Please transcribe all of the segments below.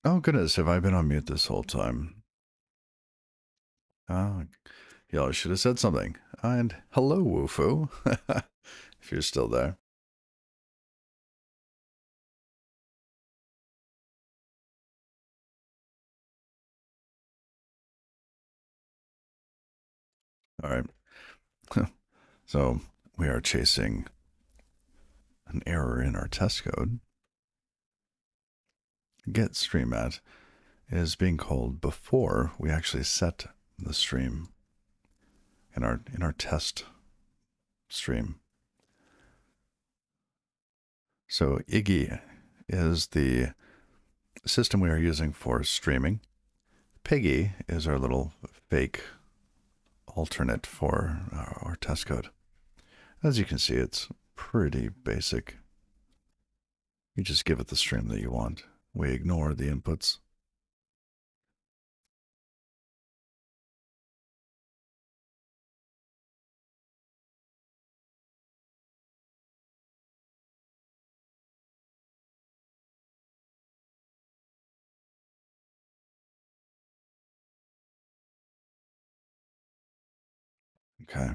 Oh, goodness. Have I been on mute this whole time? Oh, y'all should have said something. And hello, Woofu, if you're still there. All right. So we are chasing an error in our test code. Get stream at is being called before we actually set the stream in our test stream. So Iggy is the system we are using for streaming. Piggy is our little fake alternate for our test code. As you can see, it's pretty basic. You just give it the stream that you want. We ignore the inputs. Okay.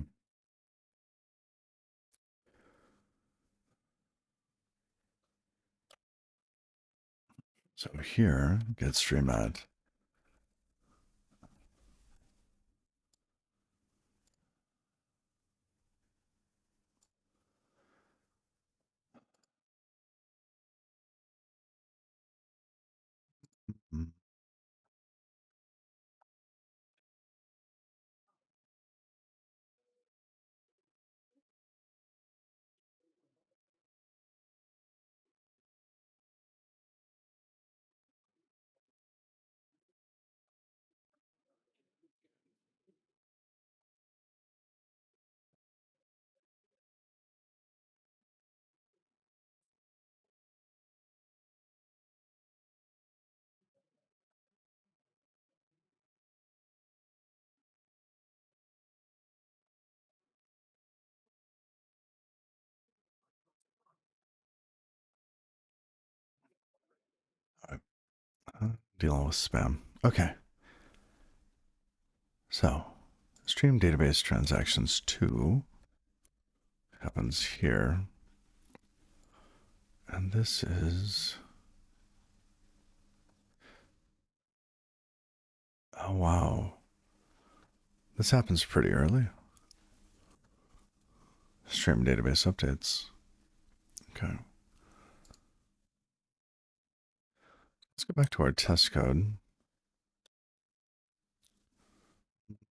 So here, get stream at. Dealing with spam. Okay. So, stream database transactions 2 happens here. And this is. Oh, wow. This happens pretty early. Stream database updates. Okay. Let's go back to our test code.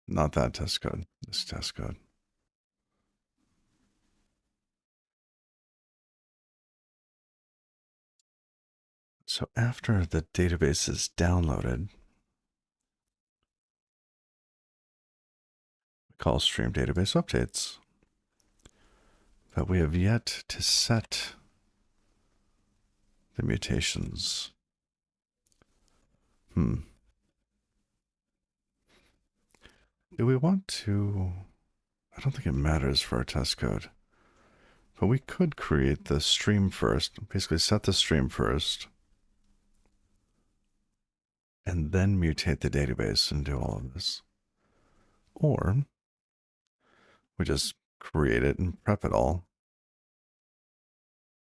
Not that test code, this test code. So after the database is downloaded, we call stream database updates. But we have yet to set the mutations. Do we want to? I don't think it matters for our test code. But we could create the stream first, basically set the stream first, and then mutate the database and do all of this. Or we just create it and prep it all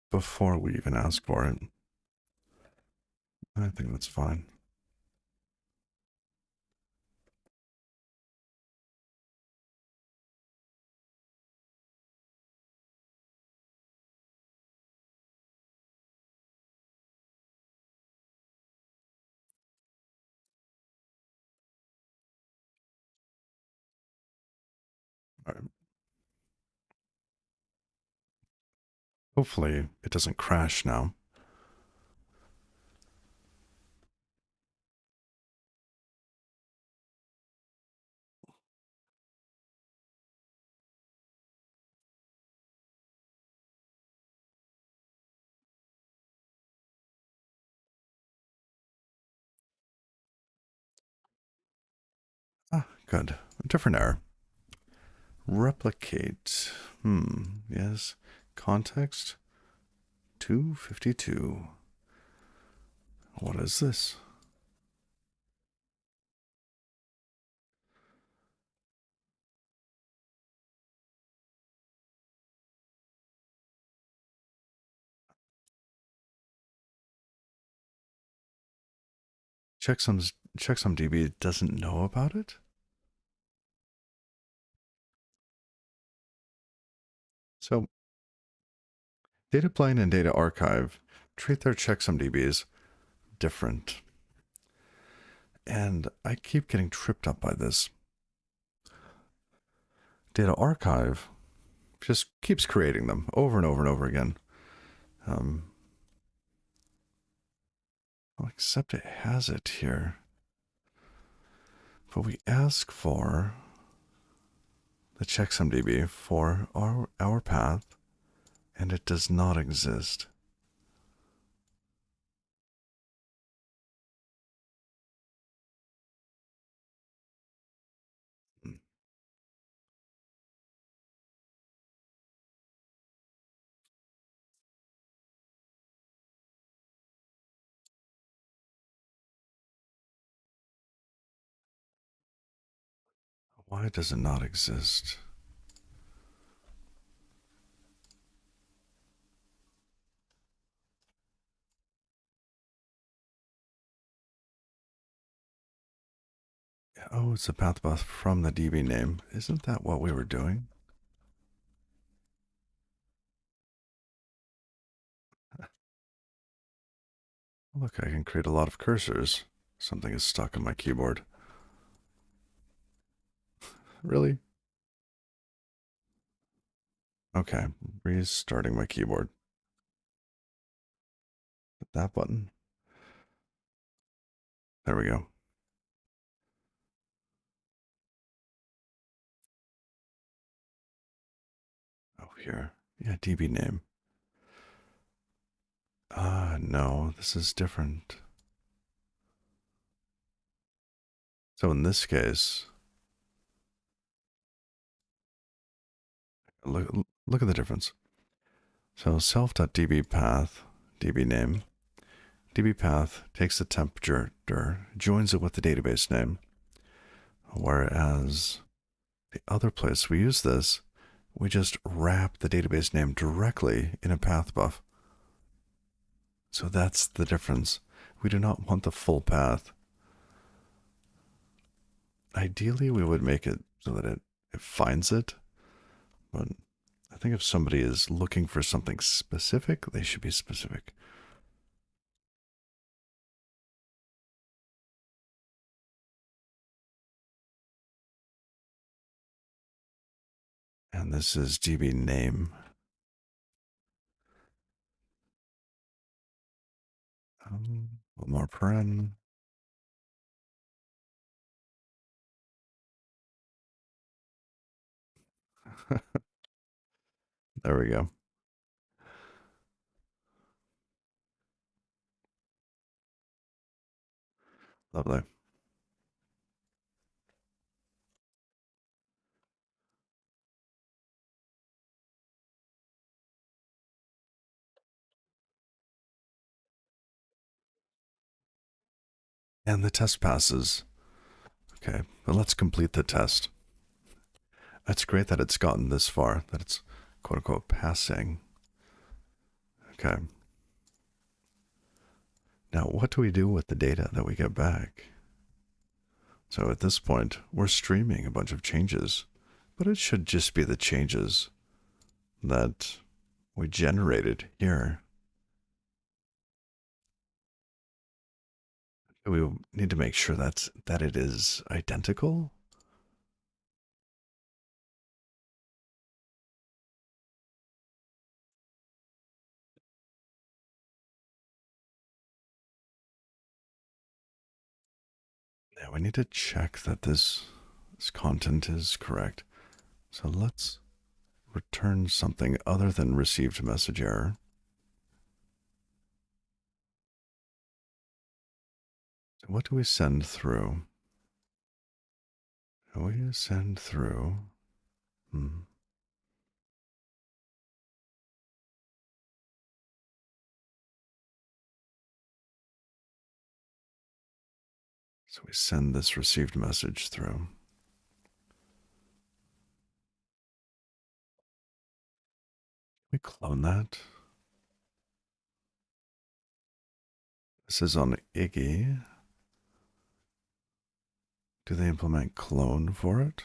before we even ask for it. I think that's fine. All right. Hopefully it doesn't crash now. Ah, good. A different error. Replicate. Yes. Context 252. What is this? checksumdb doesn't know about it. So data plane and data archive treat their checksumdbs different. And I keep getting tripped up by this. Data archive just keeps creating them over and over and over again. Well, except it has it here. But we ask for the checksumdb for our path, and it does not exist. Why does it not exist? Oh, it's a path bus from the DB name. Isn't that what we were doing? Look, I can create a lot of cursors. Something is stuck on my keyboard. Really? Okay, restarting my keyboard. That button. There we go. Oh, here. Yeah, DB name. No, this is different. So in this case, look at the difference. So self.db path, db name, db path takes the temperature, joins it with the database name. Whereas the other place we use this, we just wrap the database name directly in a path buff. So that's the difference. We do not want the full path. Ideally, we would make it so that it finds it. But I think if somebody is looking for something specific, they should be specific. And this is DB name. One more paren. There we go. Lovely. And the test passes. Okay, but let's complete the test. It's great that it's gotten this far, that it's quote unquote passing. Okay. Now, what do we do with the data that we get back? So at this point, we're streaming a bunch of changes, but it should just be the changes that we generated here. We need to make sure that it is identical. Yeah, we need to check that this content is correct. So let's return something other than received message error. So what do we send through? We send through. So we send this received message through. We clone that. This is on Iggy. Do they implement clone for it?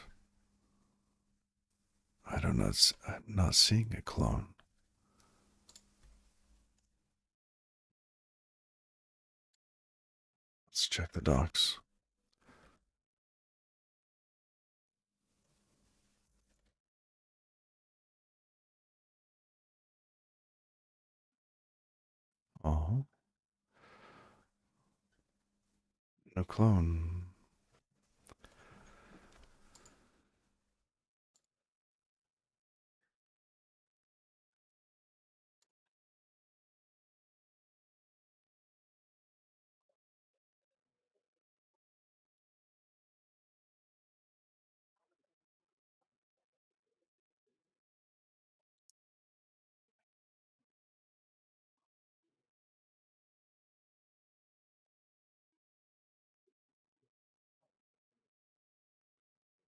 I don't know. I'm not seeing a clone. Let's check the docs. Oh, no clone.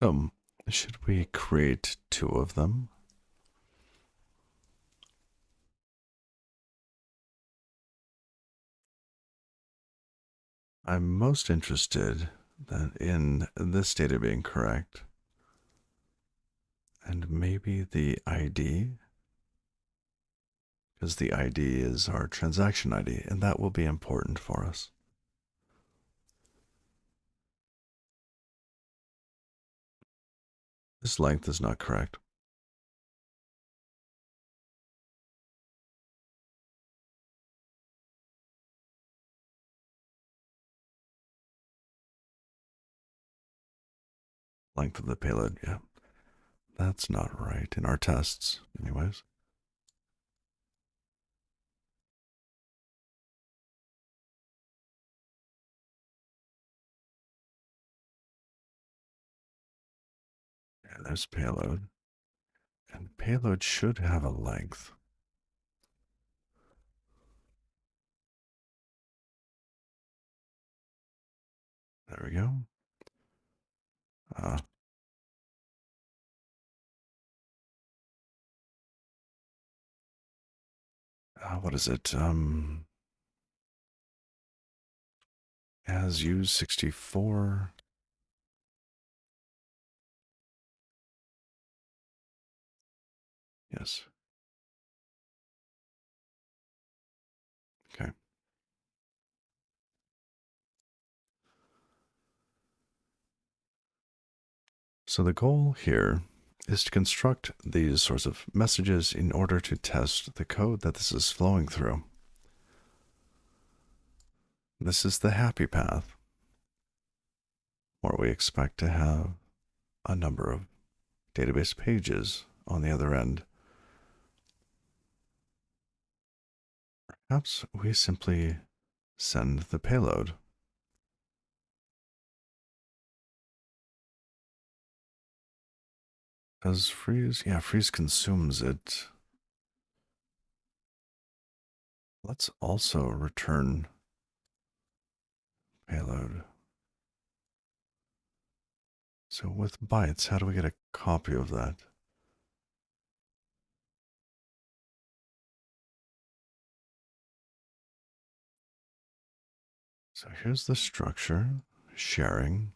Um, should we create two of them? I'm most interested in this data being correct and maybe the ID, because the ID is our transaction ID, and that will be important for us. This length is not correct. Length of the payload, yeah. That's not right in our tests, anyways. Yeah, there's payload. And payload should have a length. There we go. Uh, what is it? As used 64. Yes. Okay. So the goal here is to construct these sorts of messages in order to test the code that this is flowing through. This is the happy path, where we expect to have a number of database pages on the other end. Perhaps we simply send the payload. Does freeze? Yeah, freeze consumes it. Let's also return payload. So with bytes, how do we get a copy of that? So here's the structure, sharing.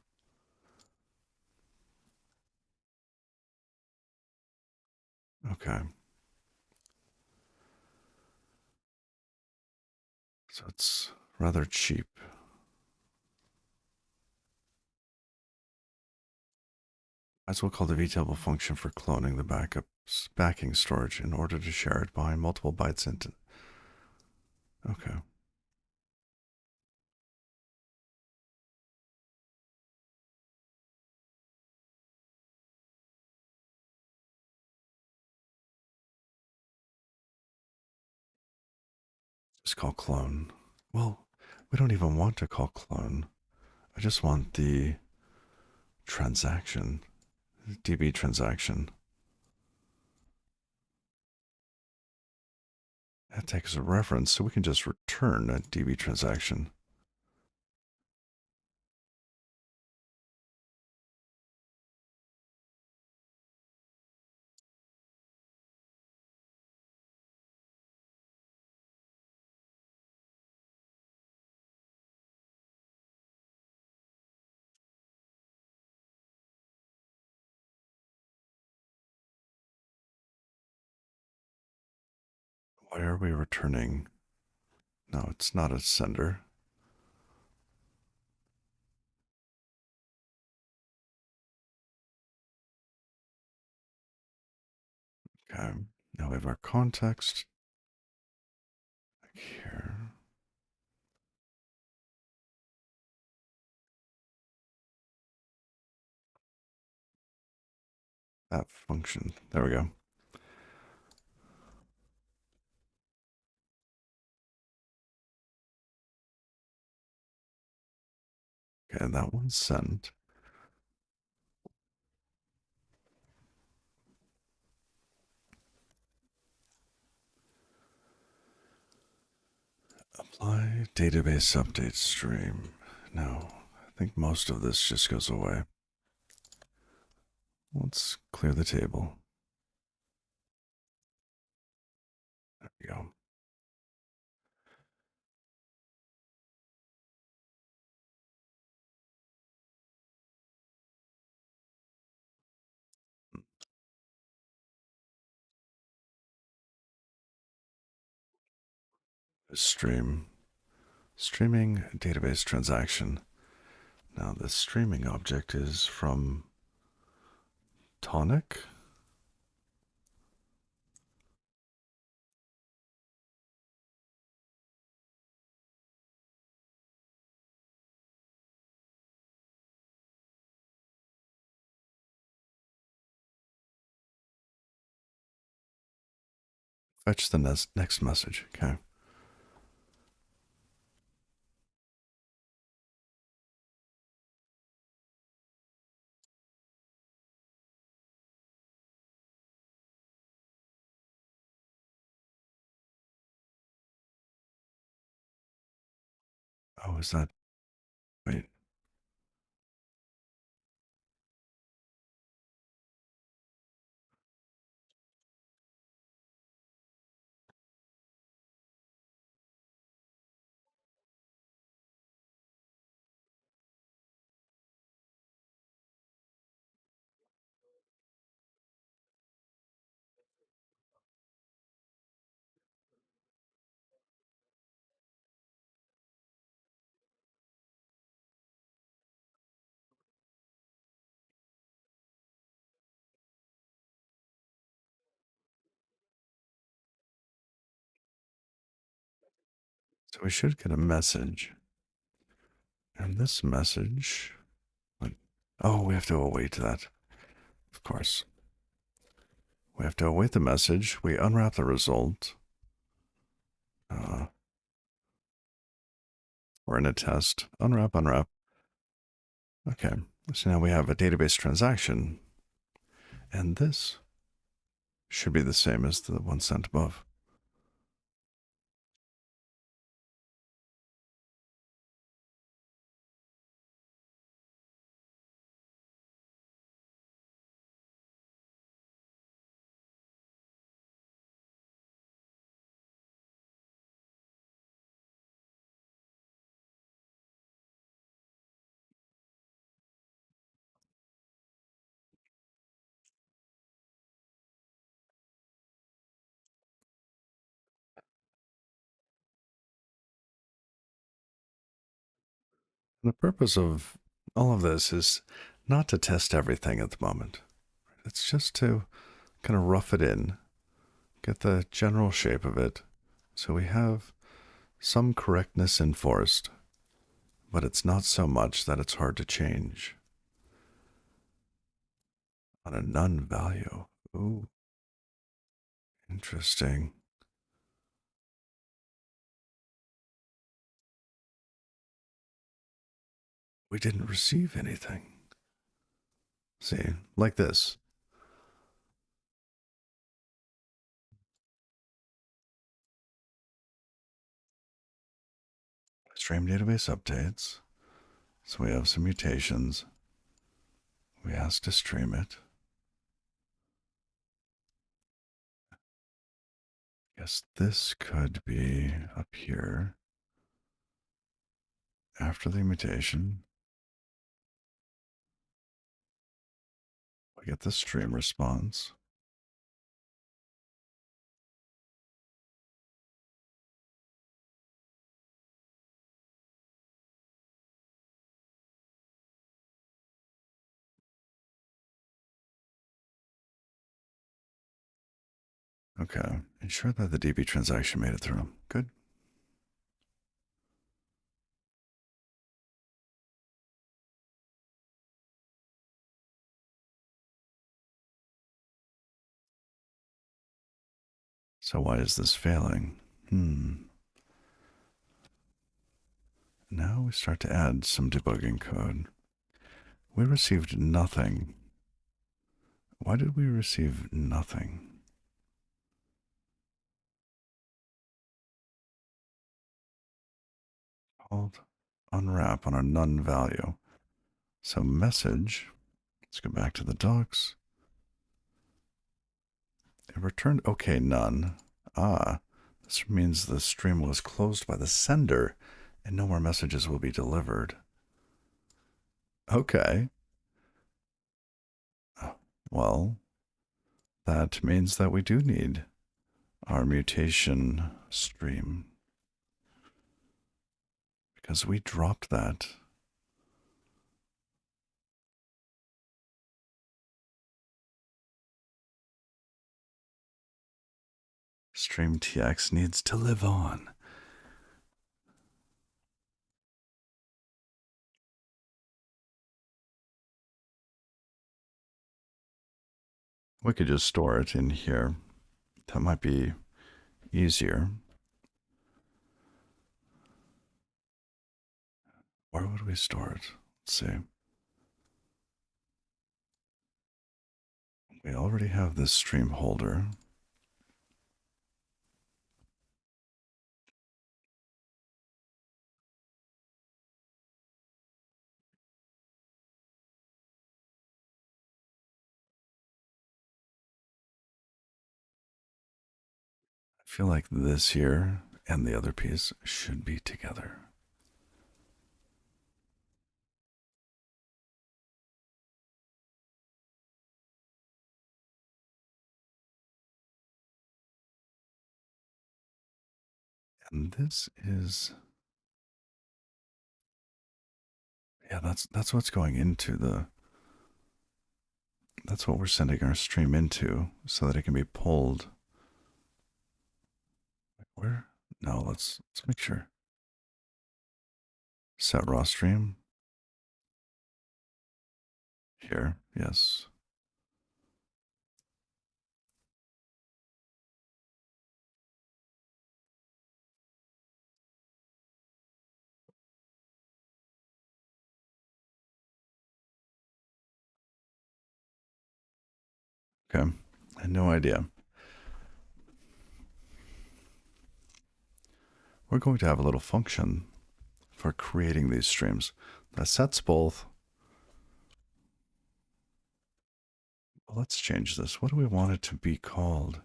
Okay. So it's rather cheap. Might as well call the vtable function for cloning the backing storage in order to share it behind multiple bytes into. Okay. Just call clone. Well, we don't even want to call clone. I just want the transaction, DB transaction. That takes a reference, so we can just return a DB transaction. Why are we returning? No, it's not a sender. Okay. Now we have our context here. That function. There we go. Okay, that one's sent. Apply database update stream. No, I think most of this just goes away. Let's clear the table. There we go. Stream. Streaming database transaction. Now, the streaming object is from Tonic. Fetch the next message. Okay. Oh, is that? Wait. So we should get a message. And this message. What? Oh, we have to await that. Of course. We have to await the message. We unwrap the result. We're in a test. Unwrap, unwrap. Okay. So now we have a database transaction. And this should be the same as the one sent above. And the purpose of all of this is not to test everything at the moment. It's just to kind of rough it in, get the general shape of it, so we have some correctness enforced, but it's not so much that it's hard to change. On a none value. Ooh, interesting. We didn't receive anything. See, like this. Stream database updates. So we have some mutations. We asked to stream it. Guess this could be up here after the mutation. We get the stream response. Okay. Ensure that the DB transaction made it through. Good. So why is this failing? Now we start to add some debugging code. We received nothing. Why did we receive nothing? Called unwrap on our none value. So message, let's go back to the docs. It returned okay, none. Ah, this means the stream was closed by the sender and no more messages will be delivered. Okay. Well, that means that we do need our mutation stream because we dropped that. Stream TX needs to live on. We could just store it in here. That might be easier. Where would we store it? Let's see. We already have this stream holder. I feel like this here and the other piece should be together. And this is, yeah, that's what's going into the, that's what we're sending our stream into so that it can be pulled. Where? No, let's make sure. Set raw stream. Here, yes. Okay. I had no idea. We're going to have a little function for creating these streams that sets both. Let's change this. What do we want it to be called?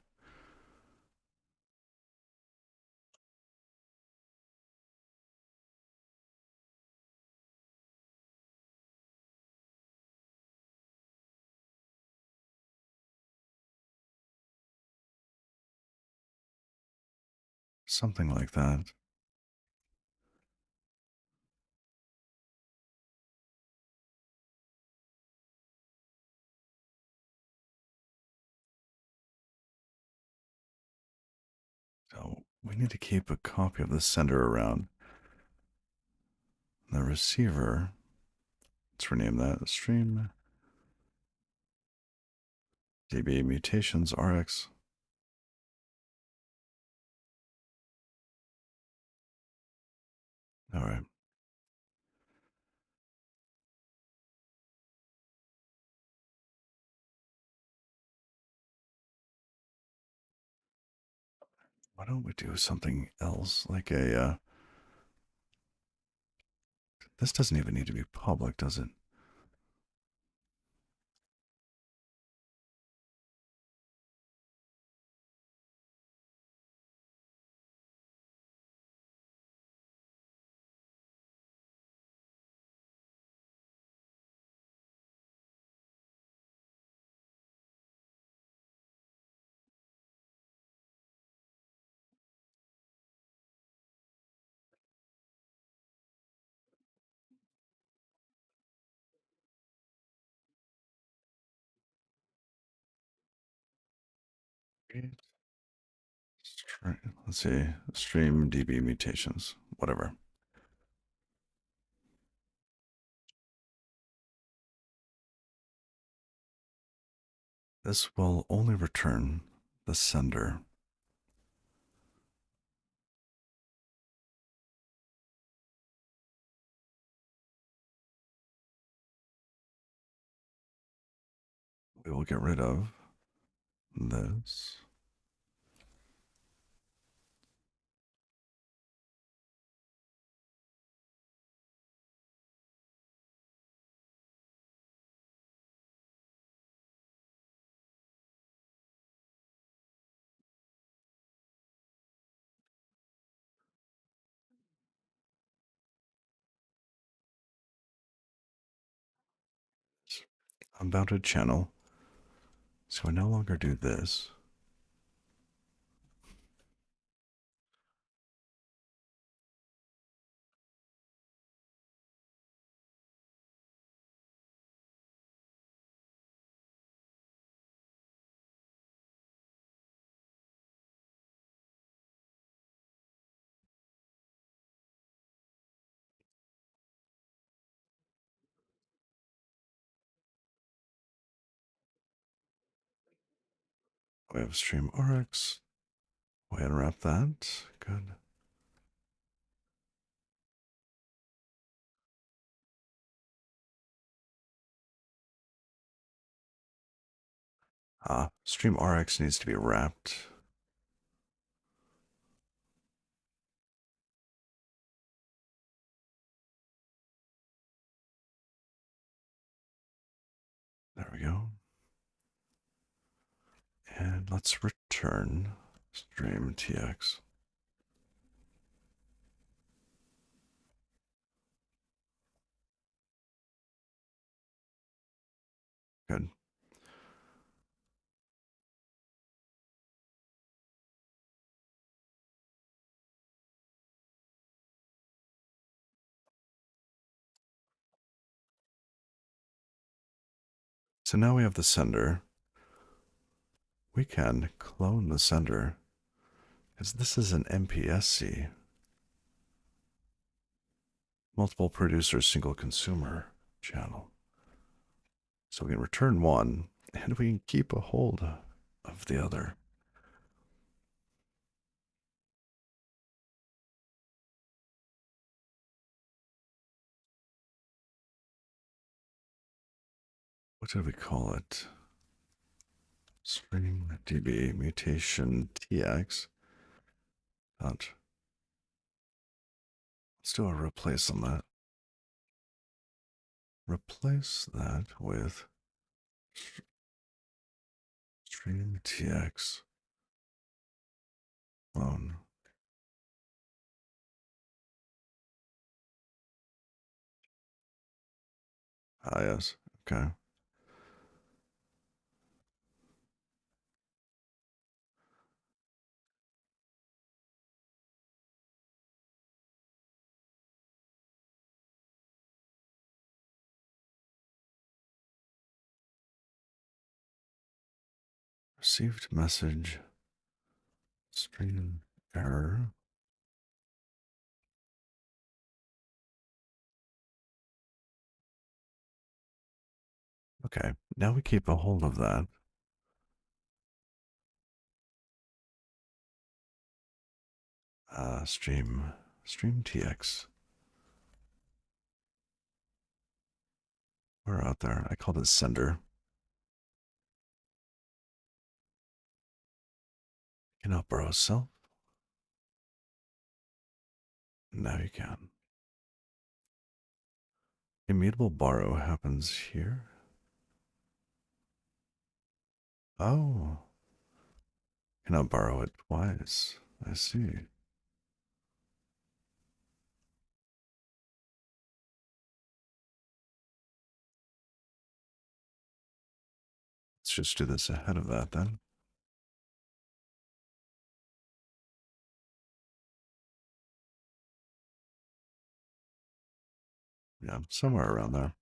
Something like that. So we need to keep a copy of the sender around. The receiver, let's rename that stream DB mutations RX. All right. Why don't we do something else like a, this doesn't even need to be public, does it? let's see, stream DB mutations, whatever. This will only return the sender. We will get rid of this. Unbounded channel. So I no longer do this. We have stream RX. Go ahead and wrap that. Good. Stream RX needs to be wrapped. There we go. And let's return stream TX. Good. So now we have the sender. We can clone the sender because this is an MPSC. Multiple producer, single consumer channel. So we can return one and we can keep a hold of the other. What did we call it? Stream DB mutation TX. Let's do a replace on that. Replace that with stream TX clone. Yes. Okay. Received message. Stream error. Okay. Now we keep a hold of that. Stream TX. We're out there. I called it sender. Cannot borrow self. Now you can. Immutable borrow happens here. Oh. Cannot borrow it twice. I see. Let's just do this ahead of that then. Yeah, somewhere around there.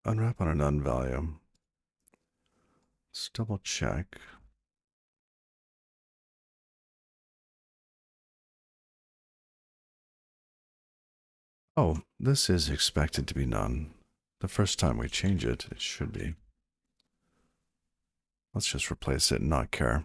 unwrap on a none value. Let's double check. Oh, this is expected to be none. The first time we change it, it should be. Let's just replace it and not care.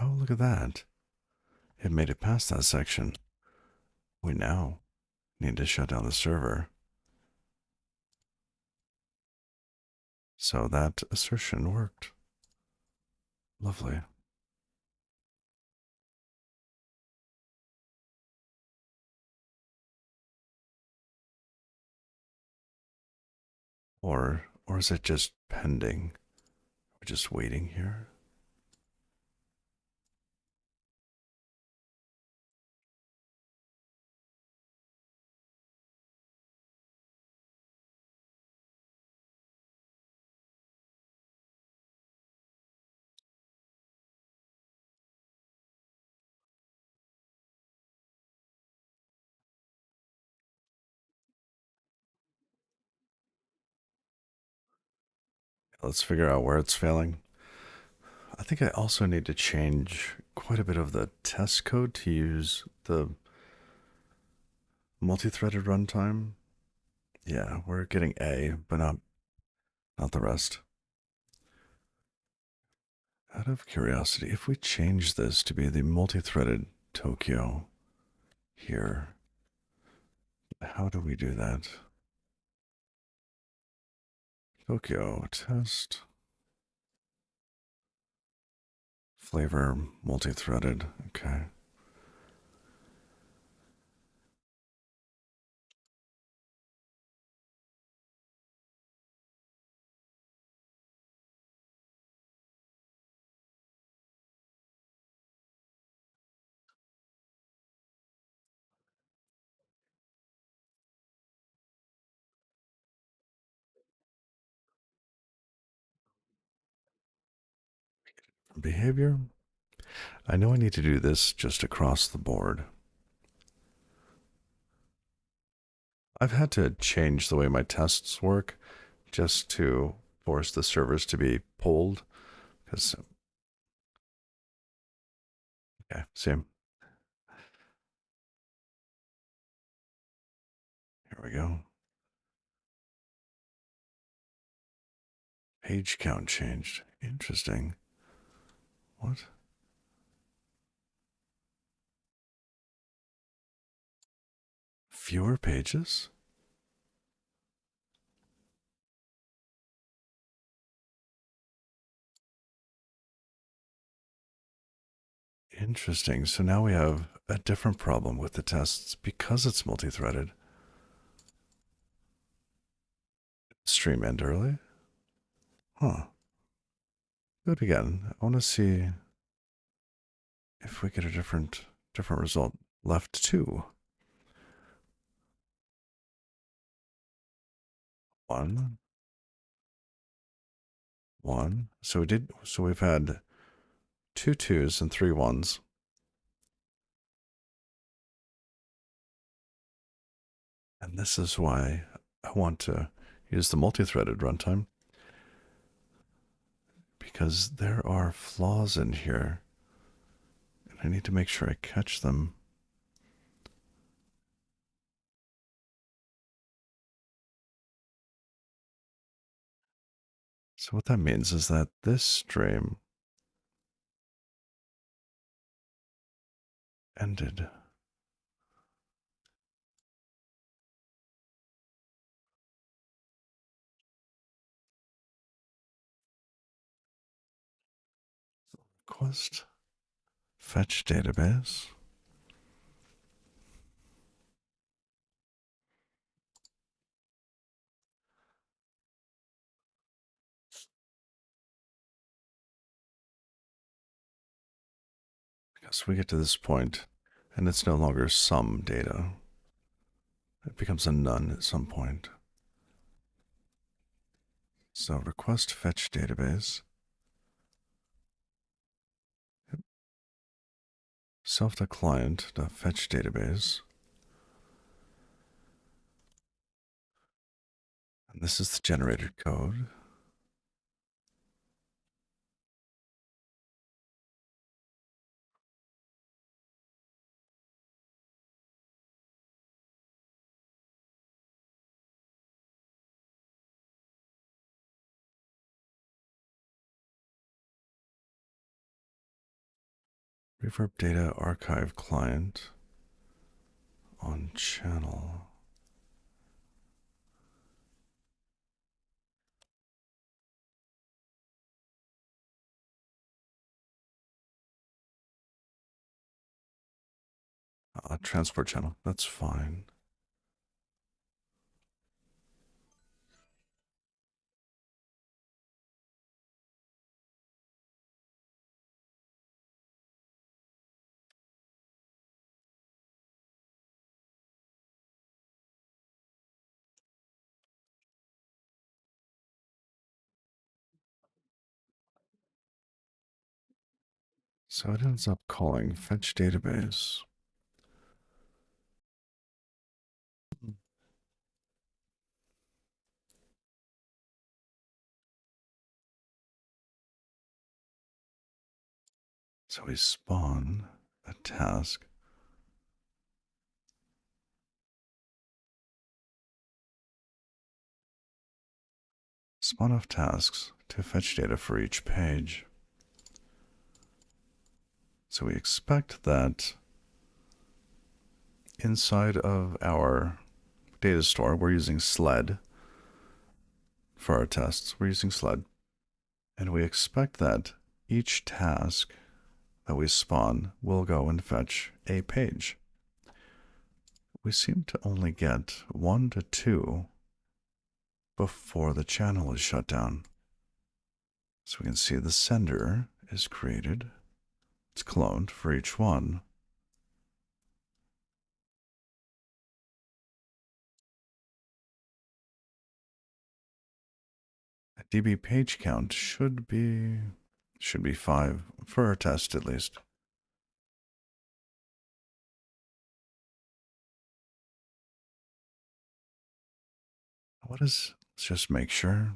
Oh, look at that. It made it past that section. We now need to shut down the server. So that assertion worked. Lovely. Or is it just pending? We're just waiting here. Let's figure out where it's failing. I think I also need to change quite a bit of the test code to use the multi-threaded runtime. Yeah, we're getting A, but not the rest. Out of curiosity, if we change this to be the multi-threaded Tokyo here, how do we do that? Tokyo test flavor multi-threaded. Okay. Behavior. I know I need to do this just across the board. I've had to change the way my tests work just to force the servers to be pulled. Because, yeah, same. Here we go. Page count changed. Interesting. What? Fewer pages? Interesting. So now we have a different problem with the tests because it's multi-threaded. Stream end early? Huh. Do it again. I want to see if we get a different result. Left 2. 1. 1. So we've had 2 2s and 3 1s. And this is why I want to use the multi-threaded runtime, because there are flaws in here and I need to make sure I catch them. So what that means is that this stream ended. Request fetch database. Because we get to this point And it's no longer some data. It becomes a none at some point. So request fetch database. Self.client fetch database. And this is the generated code. Reverb data archive client on channel. Transport channel. That's fine. So it ends up calling fetch database. So we spawn a task. Spawn of tasks to fetch data for each page. So we expect that inside of our data store, we're using sled for our tests. We're using sled. And we expect that each task that we spawn will go and fetch a page. We seem to only get 1 to 2 before the channel is shut down. So we can see the sender is created. It's cloned for each one. A DB page count should be 5 for our test at least. Let's just make sure.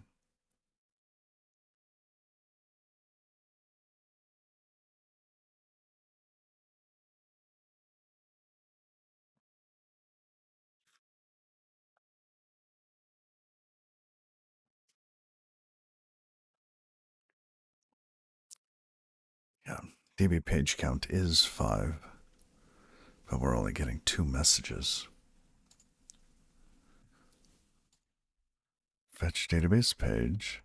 Yeah, DB page count is 5, but we're only getting 2 messages. Fetch database page.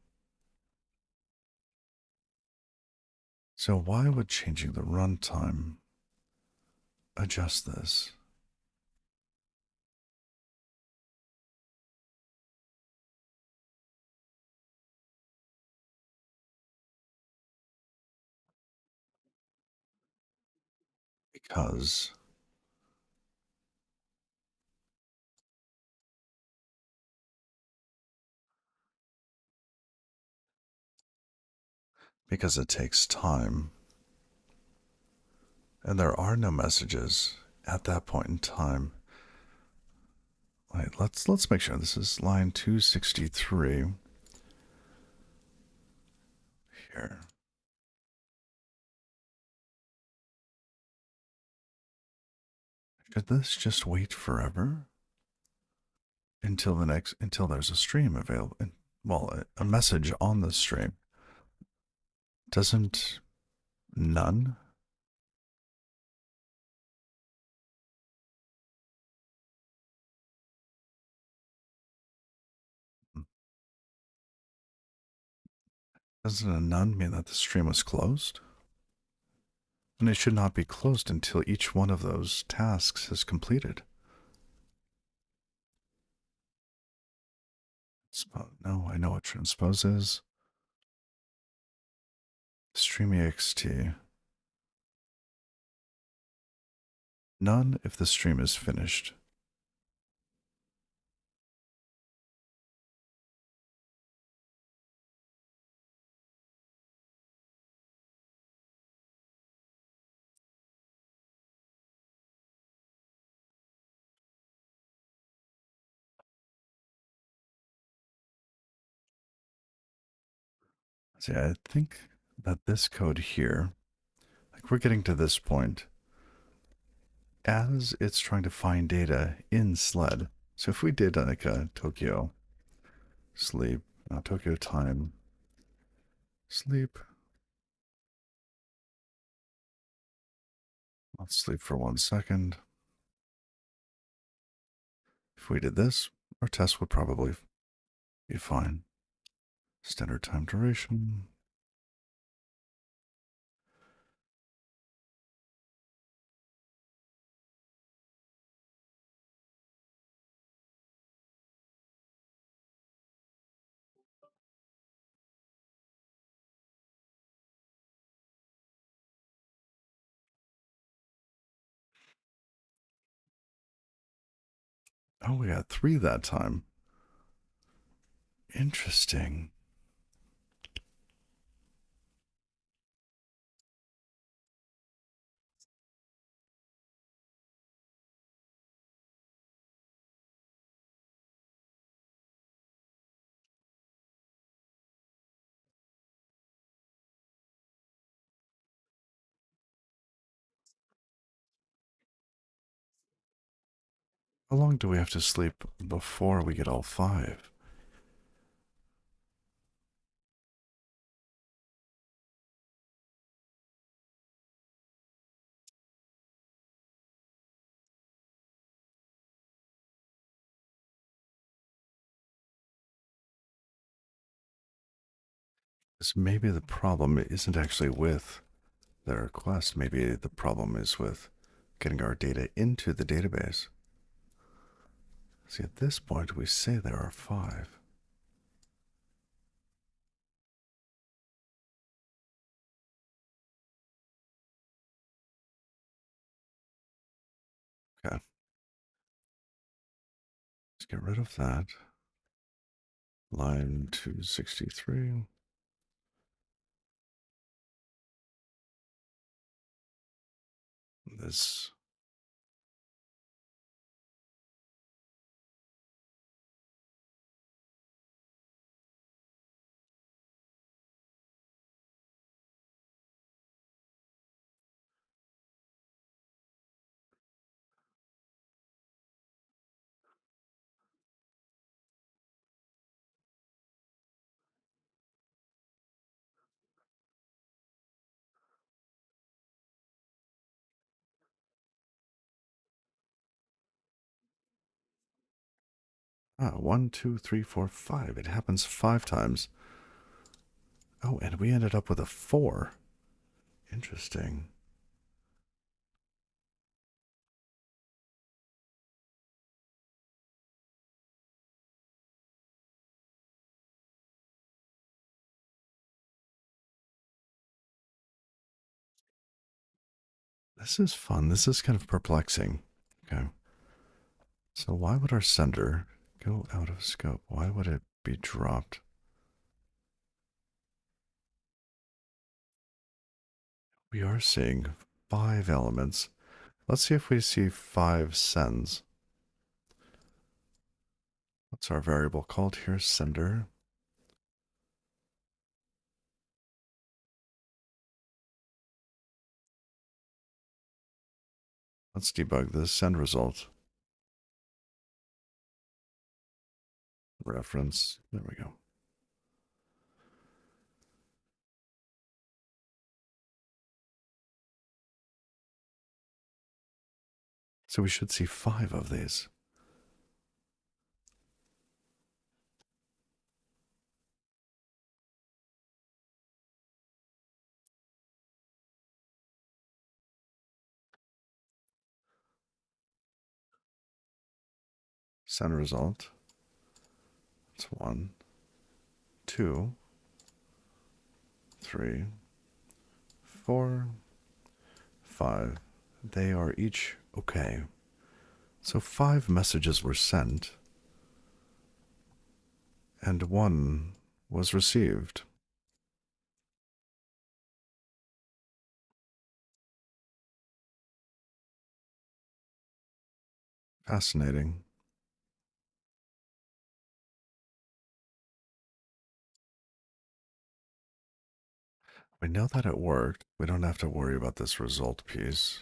So why would changing the runtime adjust this? Because it takes time. And there are no messages at that point in time. Wait, let's make sure this is line 263 here. Should this just wait forever until there's a stream available? Well, a message on the stream. Doesn't none? Doesn't a none mean that the stream was closed? And it should not be closed until each one of those tasks is completed. No, I know what transpose is. Stream ext. None if the stream is finished. See, I think that this code here, like we're getting to this point, as it's trying to find data in SLED. So if we did like a Tokyo sleep, Tokyo time sleep, let's sleep for 1 second. If we did this, our test would probably be fine. Standard time duration. Oh, we got 3 that time. Interesting. How long do we have to sleep before we get all 5? Because maybe the problem isn't actually with the request. Maybe the problem is with getting our data into the database. See, at this point, we say there are 5. Okay, let's get rid of that. Line 263. This. Ah, 1, 2, 3, 4, 5. It happens 5 times. Oh, and we ended up with a 4. Interesting. This is fun. This is kind of perplexing. Okay. So why would our sender go out of scope? Why would it be dropped? We are seeing 5 elements. Let's see if we see 5 sends. What's our variable called here? Sender. Let's debug this send result. Reference. There we go. So we should see 5 of these. Send result. It's 1, 2, 3, 4, 5. They are each Okay, so 5 messages were sent and one was received. Fascinating. We know that it worked. We don't have to worry about this result piece.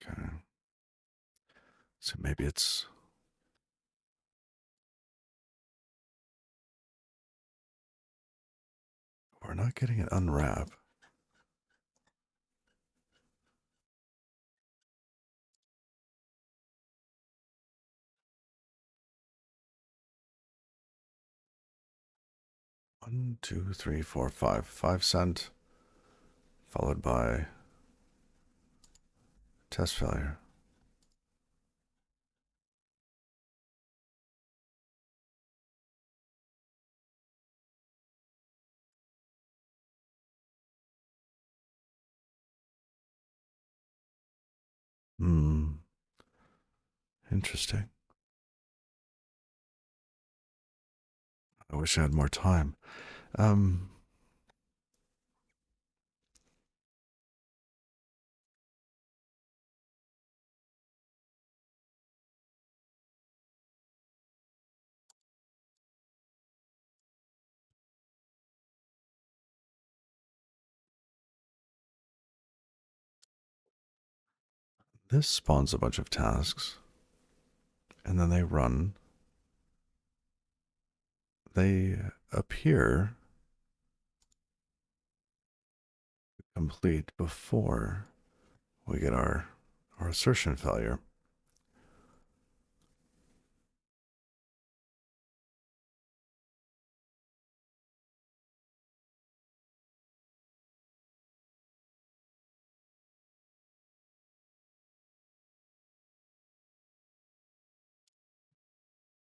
Okay. So maybe it's. We're not getting an unwrap. One, two, three, four, five. 5 cent, followed by test failure. Hmm. Interesting. I wish I had more time. Um, this spawns a bunch of tasks, and then they run. They appear complete before we get our assertion failure.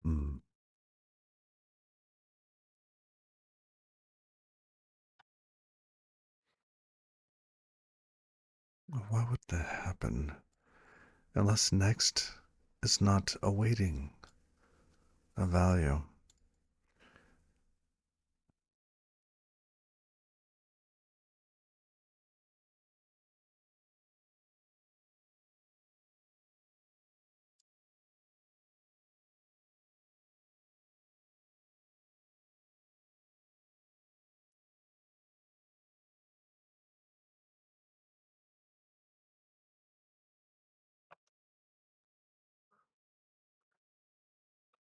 Hmm. Why would that happen? Unless next is not awaiting a value.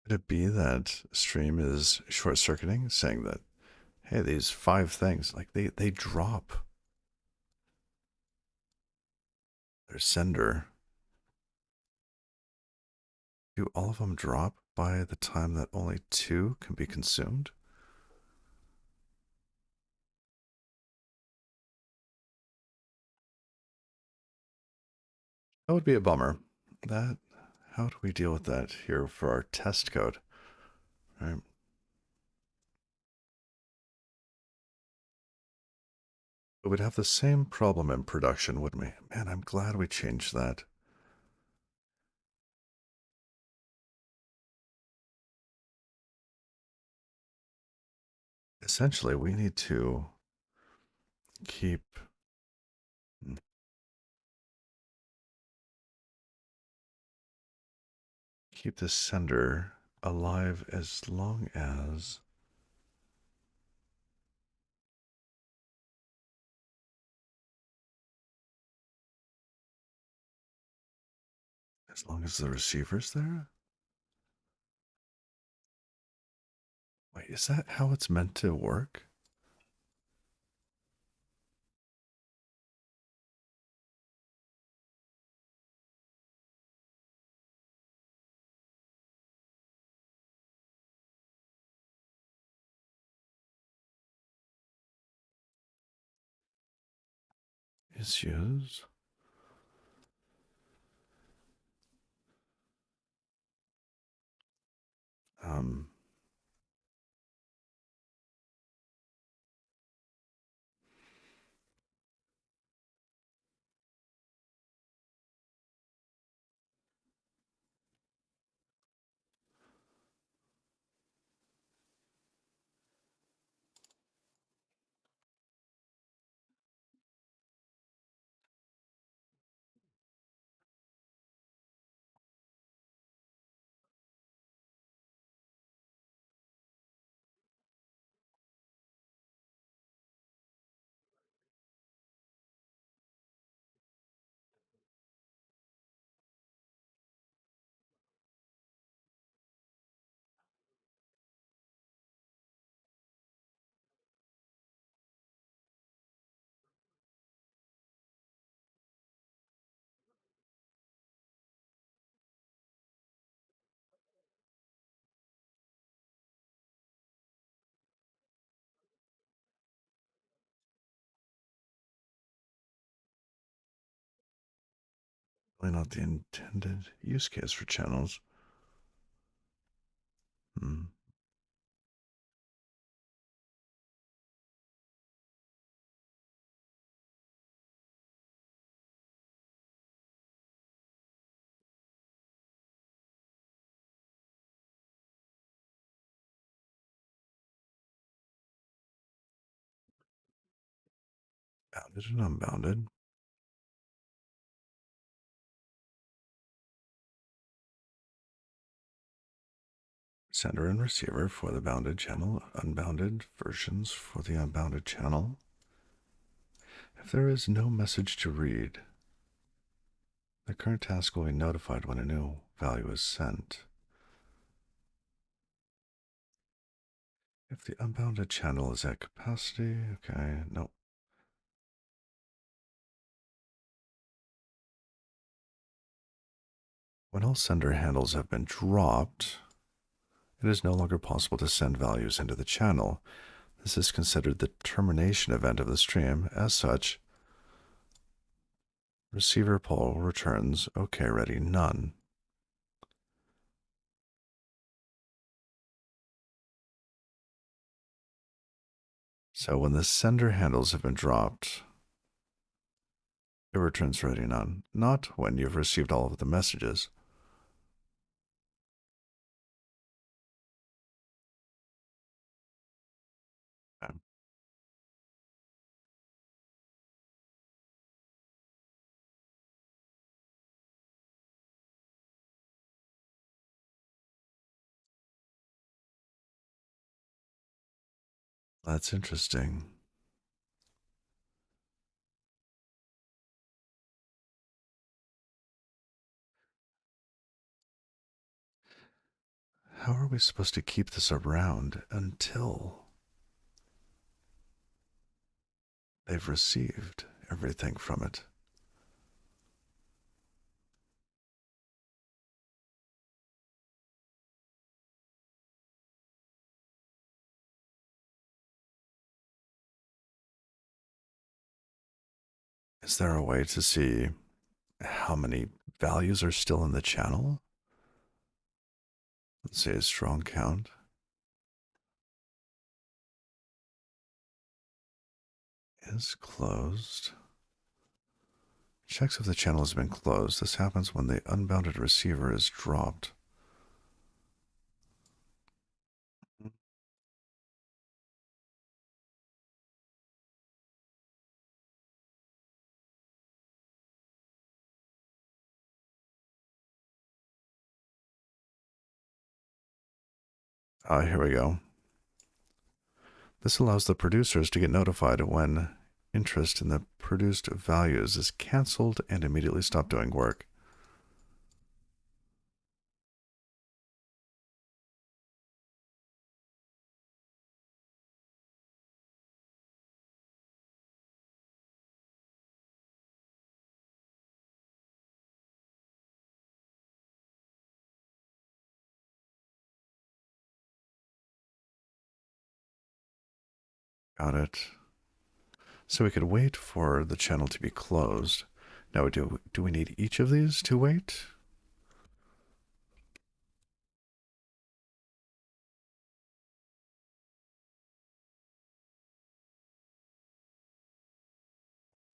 Could it be that stream is short circuiting, saying that, hey, these 5 things, like they drop their sender? Do all of them drop by the time that only 2 can be consumed? That would be a bummer. That How do we deal with that here for our test code? Right? We would have the same problem in production, wouldn't we? Man, I'm glad we changed that. Essentially, we need to keep keep the sender alive as long as the receiver's there. Wait, is that how it's meant to work? Issues. Um, really not the intended use case for channels. Hmm. Bounded and unbounded. Sender and receiver for the bounded channel, unbounded versions for the unbounded channel. If there is no message to read, the current task will be notified when a new value is sent. If the unbounded channel is at capacity, okay, no. When all sender handles have been dropped, it is no longer possible to send values into the channel. This is considered the termination event of the stream. As such, receiver poll returns OK ready none. So when the sender handles have been dropped, it returns ready none, not when you've received all of the messages. Okay. That's interesting. How are we supposed to keep this around until they've received everything from it? Is there a way to see how many values are still in the channel? Let's say a strong count is closed. Checks if the channel has been closed. This happens when the unbounded receiver is dropped. Here we go. This allows the producers to get notified when interest in the produced values is canceled and immediately stop doing work. Got it. So we could wait for the channel to be closed. Now, do we need each of these to wait?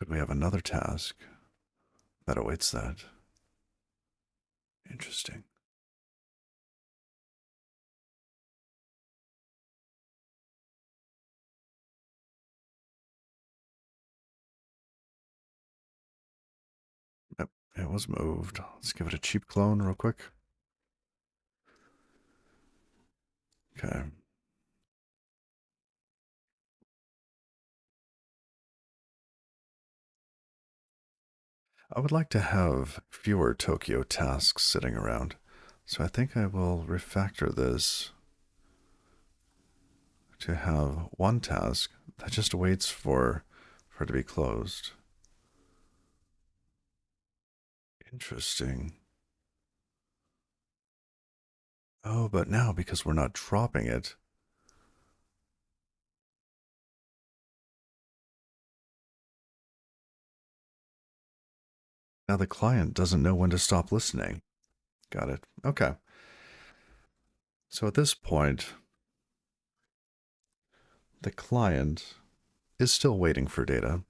But we have another task that awaits that. Interesting. Yep, it was moved. Let's give it a cheap clone real quick. Okay. I would like to have fewer Tokyo tasks sitting around, so I think I will refactor this to have one task that just waits for it to be closed. Interesting. Oh, but now because we're not dropping it, now the client doesn't know when to stop listening. Got it. Okay. So at this point, the client is still waiting for data.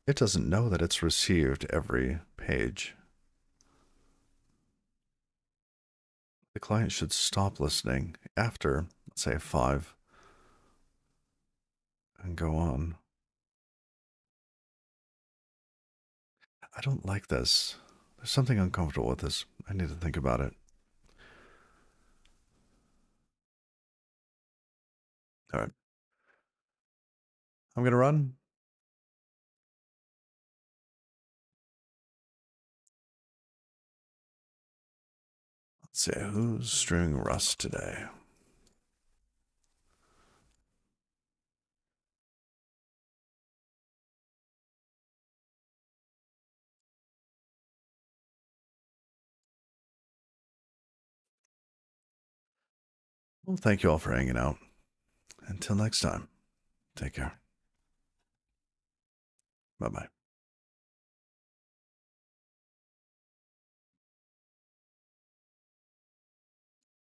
It doesn't know that it's received every page. The client should stop listening after, let's say, 5 and go on. I don't like this. There's something uncomfortable with this. I need to think about it. All right. I'm going to run. Let's see, who's streaming Rust today? Well, thank you all for hanging out. Until next time, take care. Bye bye.